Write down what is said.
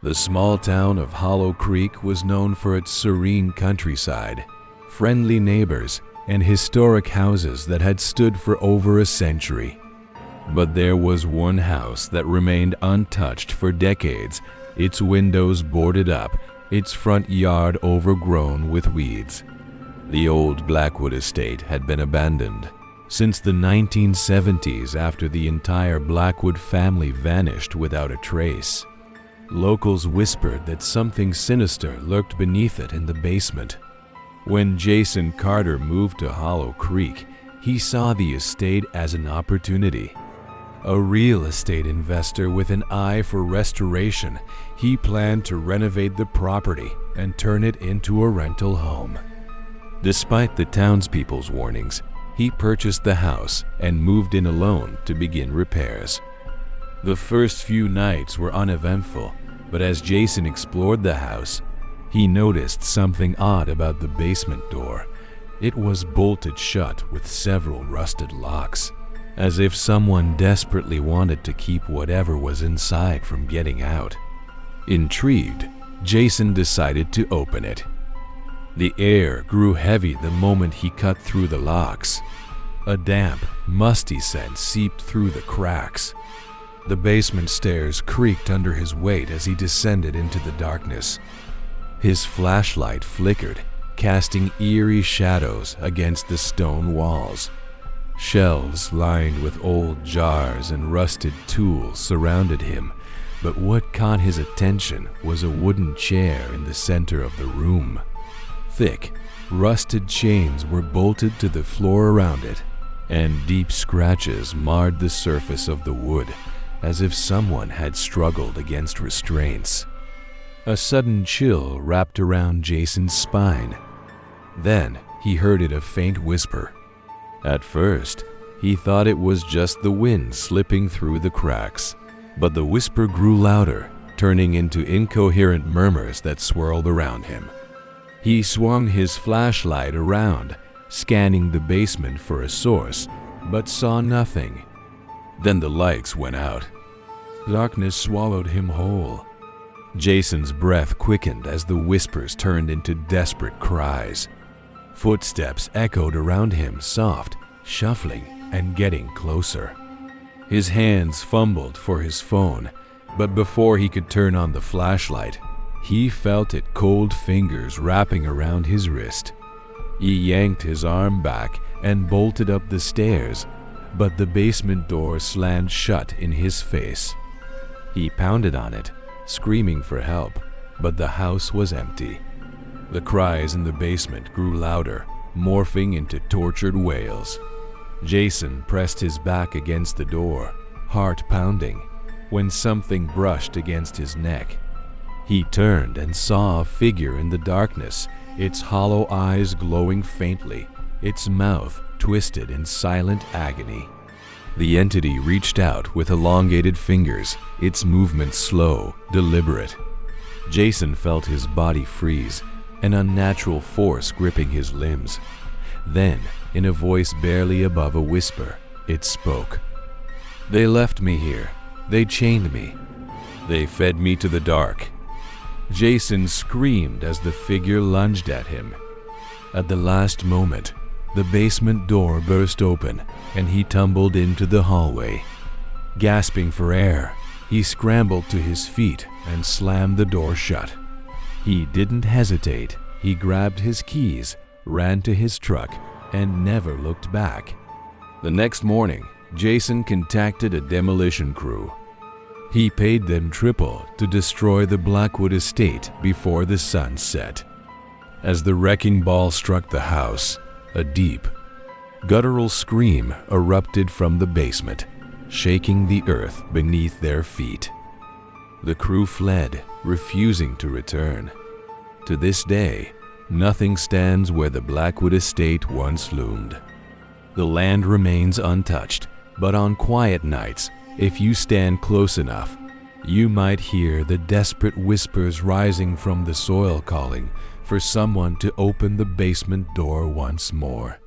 The small town of Hollow Creek was known for its serene countryside, friendly neighbors, and historic houses that had stood for over a century. But there was one house that remained untouched for decades, its windows boarded up, its front yard overgrown with weeds. The old Blackwood estate had been abandoned since the 1970s after the entire Blackwood family vanished without a trace. Locals whispered that something sinister lurked beneath it in the basement. When Jason Carter moved to Hollow Creek, he saw the estate as an opportunity. A real estate investor with an eye for restoration, he planned to renovate the property and turn it into a rental home. Despite the townspeople's warnings, he purchased the house and moved in alone to begin repairs. The first few nights were uneventful, but as Jason explored the house, he noticed something odd about the basement door. It was bolted shut with several rusted locks, as if someone desperately wanted to keep whatever was inside from getting out. Intrigued, Jason decided to open it. The air grew heavy the moment he cut through the locks. A damp, musty scent seeped through the cracks. The basement stairs creaked under his weight as he descended into the darkness. His flashlight flickered, casting eerie shadows against the stone walls. Shelves lined with old jars and rusted tools surrounded him, but what caught his attention was a wooden chair in the center of the room. Thick, rusted chains were bolted to the floor around it, and deep scratches marred the surface of the wood, as if someone had struggled against restraints. A sudden chill wrapped around Jason's spine. Then he heard a faint whisper. At first, he thought it was just the wind slipping through the cracks, but the whisper grew louder, turning into incoherent murmurs that swirled around him. He swung his flashlight around, scanning the basement for a source, but saw nothing. Then the lights went out. Darkness swallowed him whole. Jason's breath quickened as the whispers turned into desperate cries. Footsteps echoed around him, soft, shuffling, and getting closer. His hands fumbled for his phone, but before he could turn on the flashlight, he felt its cold fingers wrapping around his wrist. He yanked his arm back and bolted up the stairs, but the basement door slammed shut in his face. He pounded on it, screaming for help, but the house was empty. The cries in the basement grew louder, morphing into tortured wails. Jason pressed his back against the door, heart pounding, when something brushed against his neck. He turned and saw a figure in the darkness, its hollow eyes glowing faintly, its mouth twisted in silent agony. The entity reached out with elongated fingers, its movements slow, deliberate. Jason felt his body freeze, an unnatural force gripping his limbs. Then, in a voice barely above a whisper, it spoke. "They left me here. They chained me. They fed me to the dark." Jason screamed as the figure lunged at him. At the last moment, the basement door burst open and he tumbled into the hallway. Gasping for air, he scrambled to his feet and slammed the door shut. He didn't hesitate. He grabbed his keys, ran to his truck, and never looked back. The next morning, Jason contacted a demolition crew. He paid them triple to destroy the Blackwood estate before the sun set. As the wrecking ball struck the house, a deep, guttural scream erupted from the basement, shaking the earth beneath their feet. The crew fled, refusing to return. To this day, nothing stands where the Blackwood estate once loomed. The land remains untouched, but on quiet nights, if you stand close enough, you might hear the desperate whispers rising from the soil calling for someone to open the basement door once more.